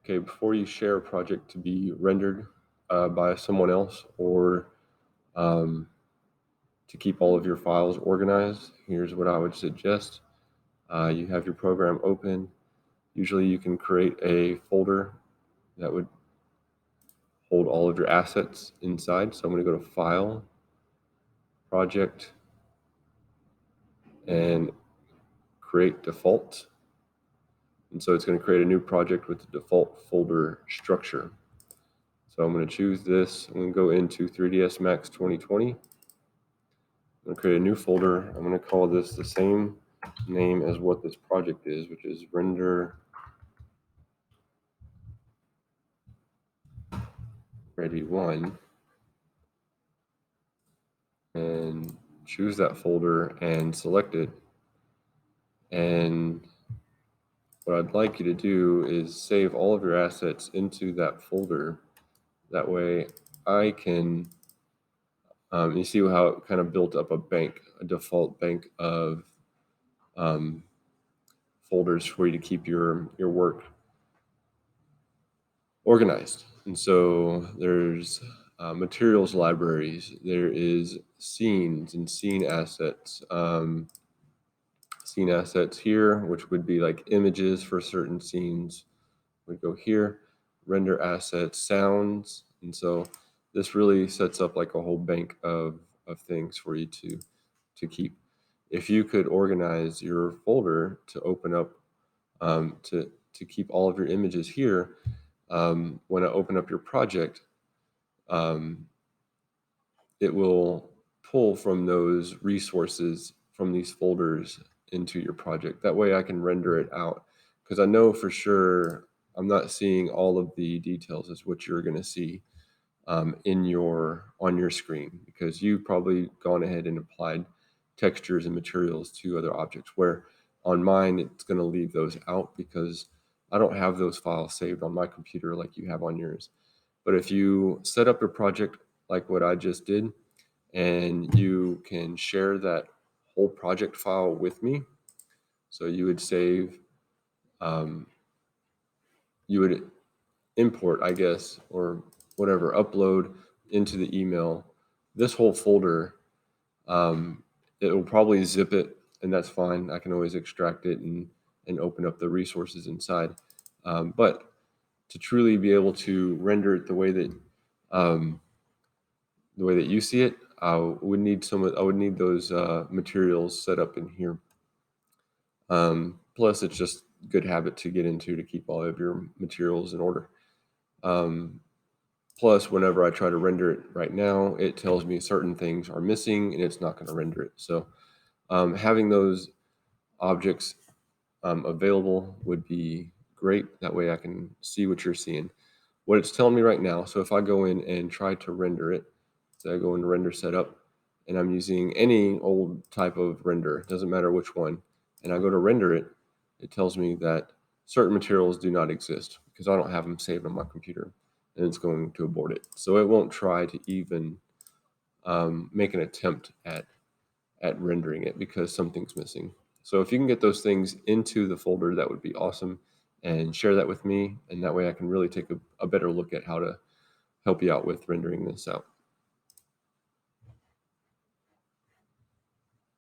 Okay, before you share a project to be rendered by someone else or um, to keep all of your files organized, here's what I would suggest. You have your program open. Usually you can create a folder that would hold all of your assets inside. So I'm going to go to File, Project, and Create Default. And so it's going to create a new project with the default folder structure. So I'm going to choose this. I'm going to go into 3ds Max 2020. I'm going to create a new folder. I'm going to call this the same name as what this project is, which is Render Ready 1. And choose that folder and select it. And what I'd like you to do is save all of your assets into that folder. That way I can, you see how it kind of built up a default bank of folders for you to keep your work organized. And so there's materials libraries, there is scenes and scene assets. Scene assets here, which would be like images for certain scenes, would go here. Render assets, sounds. And so this really sets up like a whole bank of things for you to keep. If you could organize your folder to open up to keep all of your images here, when I open up your project, um, it will pull from those resources from these folders into your project. That way I can render it out, because I know for sure I'm not seeing all of the details as what you're going to see on your screen, because you've probably gone ahead and applied textures and materials to other objects, where on mine it's going to leave those out because I don't have those files saved on my computer like you have on yours. But if you set up your project like what I just did, and you can share that whole project file with me, so you would save, um, you would import, I guess, or whatever, upload into the email this whole folder. It will probably zip it, and that's fine. I can always extract it and open up the resources inside. But to truly be able to render it um, the way that you see it, I would need those materials set up in here. Plus, it's just good habit to get into to keep all of your materials in order. Um, Plus, whenever I try to render it right now, it tells me certain things are missing and it's not going to render it. So having those objects available would be great. That way I can see what you're seeing. What it's telling me right now, so if I go in and try to render it, so I go into render setup, and I'm using any old type of render, doesn't matter which one, and I go to render it, it tells me that certain materials do not exist because I don't have them saved on my computer, and it's going to abort it. So it won't try to even make an attempt at rendering it because something's missing. So if you can get those things into the folder, that would be awesome, and share that with me, and that way I can really take a better look at how to help you out with rendering this out.